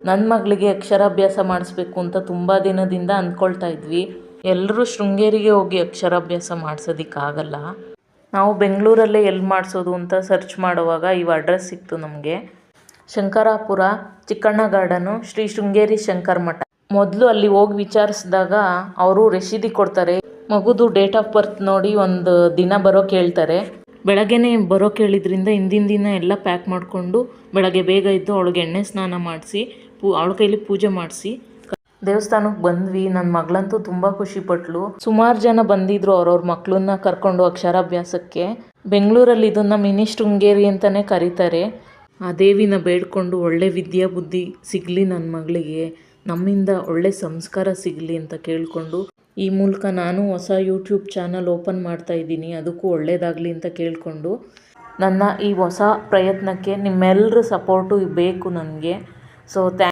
ನನ್ನ ಮಗಳಿಗೆ ಅಕ್ಷರಾಭ್ಯಾಸ ಮಾಡಿಸ್ಬೇಕು ಅಂತ ತುಂಬ ದಿನದಿಂದ ಅಂದ್ಕೊಳ್ತಾ ಇದ್ವಿ. ಎಲ್ಲರೂ ಶೃಂಗೇರಿಗೆ ಹೋಗಿ ಅಕ್ಷರಾಭ್ಯಾಸ ಮಾಡಿಸೋದಕ್ಕಾಗಲ್ಲ. ನಾವು ಬೆಂಗಳೂರಲ್ಲೇ ಎಲ್ಲಿ ಮಾಡಿಸೋದು ಅಂತ ಸರ್ಚ್ ಮಾಡುವಾಗ ಇವು ಅಡ್ರೆಸ್ ಸಿಕ್ತು ನಮಗೆ. ಶಂಕರಾಪುರ, ಚಿಕ್ಕಣ್ಣ ಗಾರ್ಡನು, ಶ್ರೀ ಶೃಂಗೇರಿ ಶಂಕರ ಮಠ. ಮೊದಲು ಅಲ್ಲಿ ಹೋಗಿ ವಿಚಾರಿಸಿದಾಗ ಅವರು ರಶೀದಿ ಕೊಡ್ತಾರೆ. ಮಗುದು ಡೇಟ್ ಆಫ್ ಬರ್ತ್ ನೋಡಿ ಒಂದು ದಿನ ಬರೋಕೆ ಹೇಳ್ತಾರೆ. ಬೆಳಗ್ಗೆನೇ ಬರೋಕೆ ಹೇಳಿದ್ರಿಂದ ಹಿಂದಿನ ದಿನ ಎಲ್ಲ ಪ್ಯಾಕ್ ಮಾಡಿಕೊಂಡು ಬೆಳಗ್ಗೆ ಬೇಗ ಇದ್ದು ಅವಳಿಗೆ ಎಣ್ಣೆ ಸ್ನಾನ ಮಾಡಿಸಿ ಅವಳ ಕೈಲಿ ಪೂಜೆ ಮಾಡಿಸಿ ದೇವಸ್ಥಾನಕ್ಕೆ ಬಂದ್ವಿ. ನನ್ನ ಮಗಳಂತೂ ತುಂಬ ಖುಷಿಪಟ್ಲು. ಸುಮಾರು ಜನ ಬಂದಿದ್ರು ಅವ್ರವ್ರ ಮಕ್ಕಳನ್ನ ಕರ್ಕೊಂಡು ಅಕ್ಷರಾಭ್ಯಾಸಕ್ಕೆ. ಬೆಂಗಳೂರಲ್ಲಿ ಇದನ್ನು ಮಿನಿ ಶೃಂಗೇರಿ ಅಂತಲೇ ಕರೀತಾರೆ. ಆ ದೇವಿನ ಬೇಡ್ಕೊಂಡು ಒಳ್ಳೆ ವಿದ್ಯಾ ಬುದ್ಧಿ ಸಿಗಲಿ ನನ್ನ ಮಗಳಿಗೆ, ನಮ್ಮಿಂದ ಒಳ್ಳೆ ಸಂಸ್ಕಾರ ಸಿಗಲಿ ಅಂತ ಕೇಳಿಕೊಂಡು ಈ ಮೂಲಕ ನಾನು ಹೊಸ ಯೂಟ್ಯೂಬ್ ಚಾನಲ್ ಓಪನ್ ಮಾಡ್ತಾ ಇದ್ದೀನಿ. ಅದಕ್ಕೂ ಒಳ್ಳೆಯದಾಗಲಿ ಅಂತ ಕೇಳಿಕೊಂಡು ನನ್ನ ಈ ಹೊಸ ಪ್ರಯತ್ನಕ್ಕೆ ನಿಮ್ಮೆಲ್ಲರ ಸಪೋರ್ಟು ಬೇಕು ನನಗೆ. ಸೊ